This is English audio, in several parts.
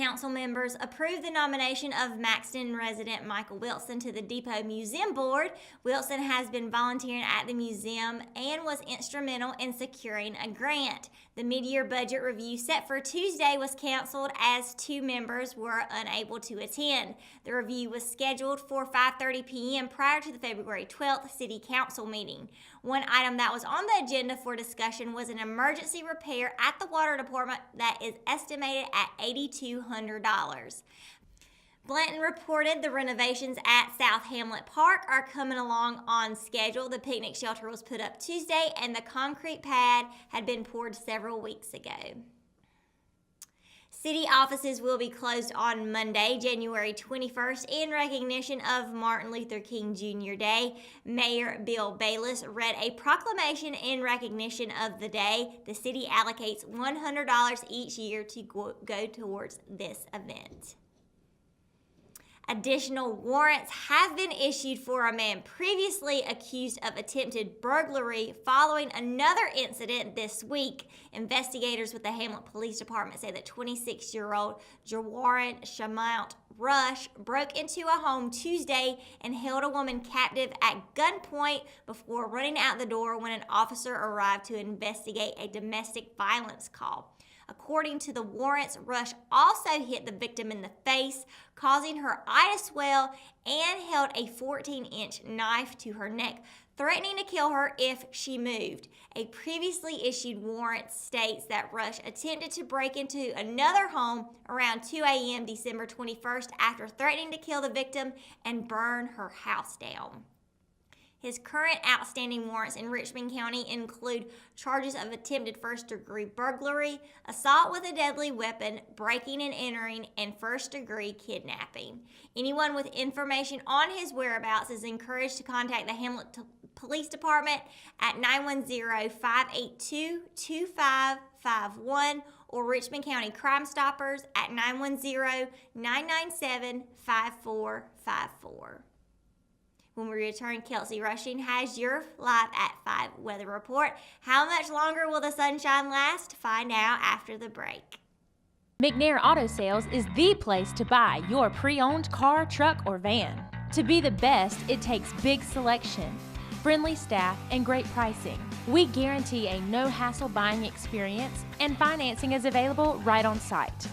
council members approved the nomination of Maxton resident Michael Wilson to the Depot Museum Board. Wilson has been volunteering at the museum and was instrumental in securing a grant. The mid-year budget review set for Tuesday was canceled as 2 members were unable to attend. The review was scheduled for 5:30 p.m. prior to the February 12th City Council meeting. One item that was on the agenda for discussion was an emergency repair at the water department that is estimated at $8,200. Blanton reported the renovations at South Hamlet Park are coming along on schedule. The picnic shelter was put up Tuesday and the concrete pad had been poured several weeks ago. City offices will be closed on Monday, January 21st, in recognition of Martin Luther King Jr. Day. Mayor Bill Bayless read a proclamation in recognition of the day. The city allocates $100 each year to go towards this event. Additional warrants have been issued for a man previously accused of attempted burglary following another incident this week. Investigators with the Hamlet Police Department say that 26-year-old Jawarin Shamount Rush broke into a home Tuesday and held a woman captive at gunpoint before running out the door when an officer arrived to investigate a domestic violence call. According to the warrants, Rush also hit the victim in the face, causing her eye to swell, and held a 14-inch knife to her neck, threatening to kill her if she moved. A previously issued warrant states that Rush attempted to break into another home around 2 a.m. December 21st after threatening to kill the victim and burn her house down. His current outstanding warrants in Richmond County include charges of attempted first-degree burglary, assault with a deadly weapon, breaking and entering, and first-degree kidnapping. Anyone with information on his whereabouts is encouraged to contact the Hamlet Police Department at 910-582-2551 or Richmond County Crime Stoppers at 910-997-5454. When we return, Kelsey Rushing has your Live at 5 weather report. How much longer will the sunshine last? Find out after the break. McNair Auto Sales is the place to buy your pre-owned car, truck, or van. To be the best, it takes big selection, friendly staff, and great pricing. We guarantee a no-hassle buying experience, and financing is available right on site.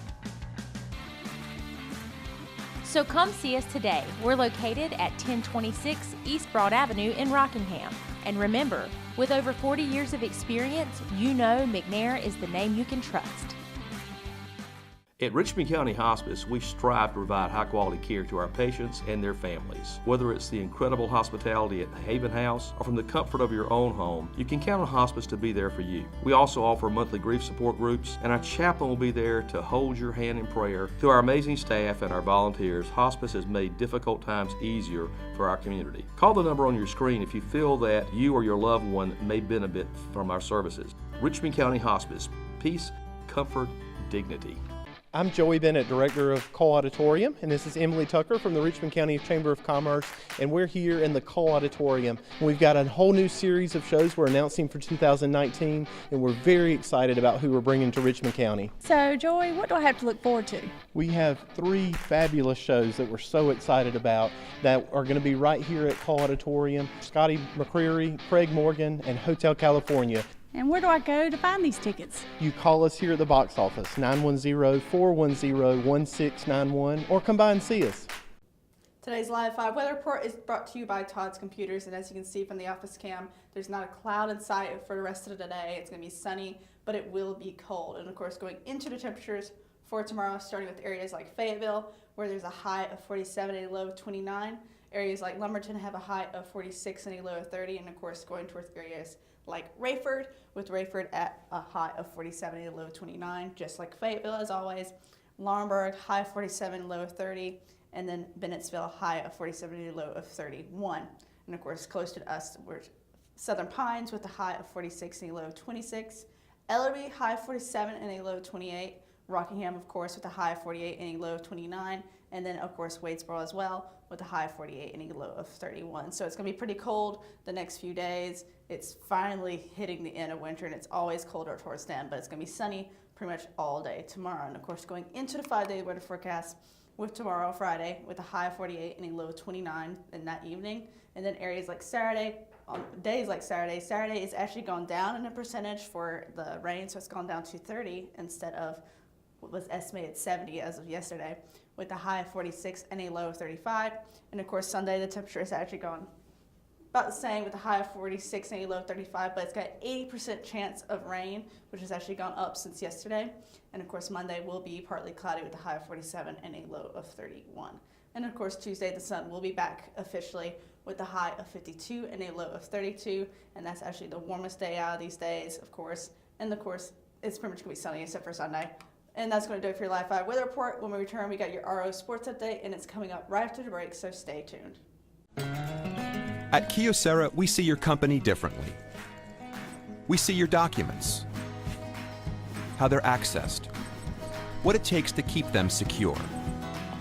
So come see us today. We're located at 1026 East Broad Avenue in Rockingham. And remember, with over 40 years of experience, you know McNair is the name you can trust. At Richmond County Hospice, we strive to provide high-quality care to our patients and their families. Whether it's the incredible hospitality at the Haven House or from the comfort of your own home, you can count on Hospice to be there for you. We also offer monthly grief support groups, and our chaplain will be there to hold your hand in prayer. Through our amazing staff and our volunteers, Hospice has made difficult times easier for our community. Call the number on your screen if you feel that you or your loved one may benefit from our services. Richmond County Hospice. Peace, comfort, dignity. I'm Joey Bennett, Director of Cole Auditorium, and this is Emily Tucker from the Richmond County Chamber of Commerce, and we're here in the Cole Auditorium. We've got a whole new series of shows we're announcing for 2019, and we're very excited about who we're bringing to Richmond County. So, Joey, what do I have to look forward to? We have 3 fabulous shows that we're so excited about that are going to be right here at Cole Auditorium. Scotty McCreery, Craig Morgan, and Hotel California. And where do I go to find these tickets? You call us here at the box office, 910-410-1691, or come by and see us. Today's Live 5 weather report is brought to you by Todd's Computers, and as you can see from the office cam, there's not a cloud in sight for the rest of the day. It's going to be sunny, but it will be cold. And of course, going into the temperatures for tomorrow, starting with areas like Fayetteville, where there's a high of 47 and a low of 29. Areas like Lumberton have a high of 46 and a low of 30, and of course, going towards areas like Rayford, with Rayford at a high of 47 and a low of 29, just like Fayetteville as always. Laurinburg, high of 47, low of 30, and then Bennettsville, high of 47 and a low of 31. And of course, close to us, we're Southern Pines with a high of 46 and a low of 26. Ellerby, high of 47 and a low of 28. Rockingham, of course, with a high of 48 and a low of 29. And then, of course, Wadesboro as well with a high of 48 and a low of 31. So it's going to be pretty cold the next few days. It's finally hitting the end of winter, and it's always colder towards the end, but it's going to be sunny, pretty much all day tomorrow. And of course, going into the 5-day weather forecast with tomorrow, Friday, with a high of 48 and a low of 29 in that evening. And then areas like Saturday, on days like Saturday is actually gone down in a percentage for the rain, so it's gone down to 30 instead of what was estimated 70 as of yesterday, with a high of 46 and a low of 35. And of course, Sunday, the temperature is actually gone about the same with a high of 46 and a low of 35, but it's got an 80% chance of rain, which has actually gone up since yesterday. And of course, Monday will be partly cloudy with a high of 47 and a low of 31. And of course, Tuesday, the sun will be back officially with a high of 52 and a low of 32. And that's actually the warmest day out of these days, of course. And of course, it's pretty much gonna be sunny except for Sunday. And that's gonna do it for your Live 5 weather report. When we return, we got your RO sports update, and it's coming up right after the break, so stay tuned. At Kyocera, we see your company differently. We see your documents, how they're accessed, what it takes to keep them secure,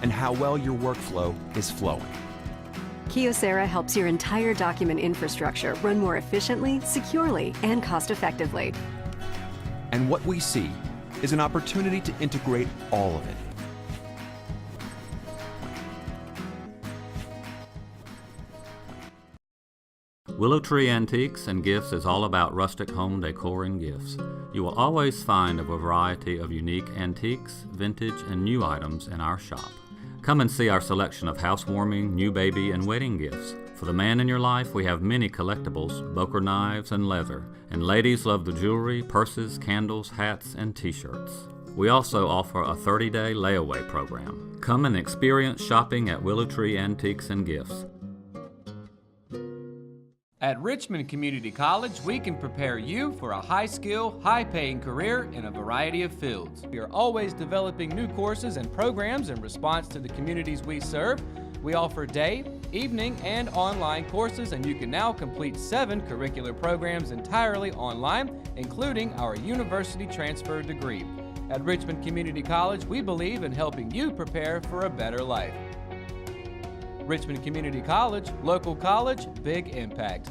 and how well your workflow is flowing. Kyocera helps your entire document infrastructure run more efficiently, securely, and cost-effectively. And what we see is an opportunity to integrate all of it. Willow Tree Antiques and Gifts is all about rustic home decor and gifts. You will always find a variety of unique antiques, vintage, and new items in our shop. Come and see our selection of housewarming, new baby, and wedding gifts. For the man in your life, we have many collectibles, Boker knives, and leather. And ladies love the jewelry, purses, candles, hats, and t-shirts. We also offer a 30-day layaway program. Come and experience shopping at Willow Tree Antiques and Gifts. At Richmond Community College, we can prepare you for a high-skill, high-paying career in a variety of fields. We are always developing new courses and programs in response to the communities we serve. We offer day, evening, and online courses, and you can now complete 7 curricular programs entirely online, including our university transfer degree. At Richmond Community College, we believe in helping you prepare for a better life. Richmond Community College, local college, big impact.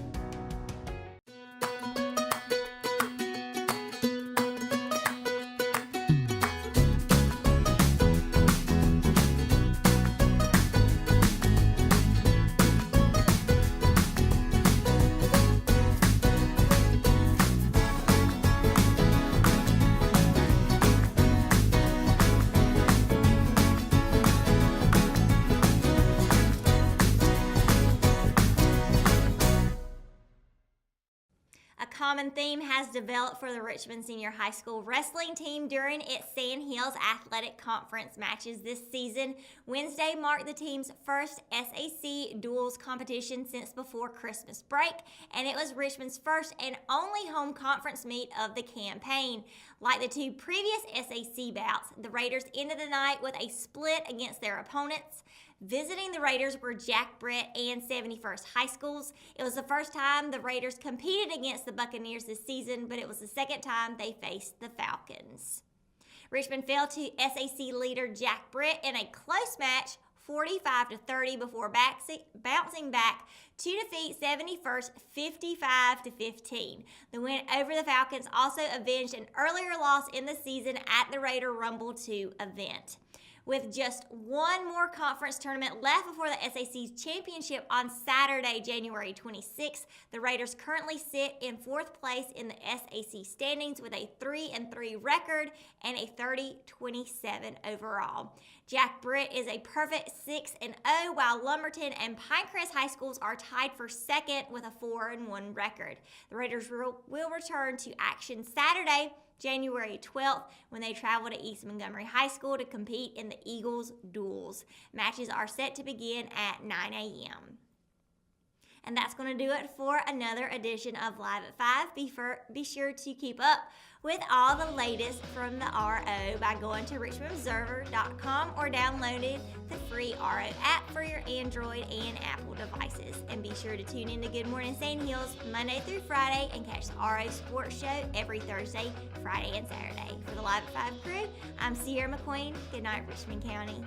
Common theme has developed for the Richmond Senior High School wrestling team during its Sand Hills Athletic Conference matches this season. Wednesday marked the team's first SAC duels competition since before Christmas break, and it was Richmond's first and only home conference meet of the campaign. Like the 2 previous SAC bouts, the Raiders ended the night with a split against their opponents. Visiting the Raiders were Jack Britt and 71st High Schools. It was the first time the Raiders competed against the Buccaneers this season, but it was the second time they faced the Falcons. Richmond fell to SAC leader Jack Britt in a close match, 45-30, before bouncing back to defeat 71st 55-15. The win over the Falcons also avenged an earlier loss in the season at the Raider Rumble 2 event. With just one more conference tournament left before the SAC's championship on Saturday, January 26th, the Raiders currently sit in 4th place in the SAC standings with a 3-3 record and a 30-27 overall. Jack Britt is a perfect 6-0, while Lumberton and Pinecrest High Schools are tied for second with a 4-1 record. The Raiders will return to action Saturday, January 12th, when they travel to East Montgomery High School to compete in the Eagles duels. Matches are set to begin at 9 a.m. And that's going to do it for another edition of Live at 5. Be sure to keep up with all the latest from the RO by going to richmondobserver.com or downloading the free RO app for your Android and Apple devices. And be sure to tune in to Good Morning Sand Hills Monday through Friday and catch the RO Sports Show every Thursday, Friday, and Saturday. For the Live at 5 crew, I'm Sierra McQueen. Good night, Richmond County.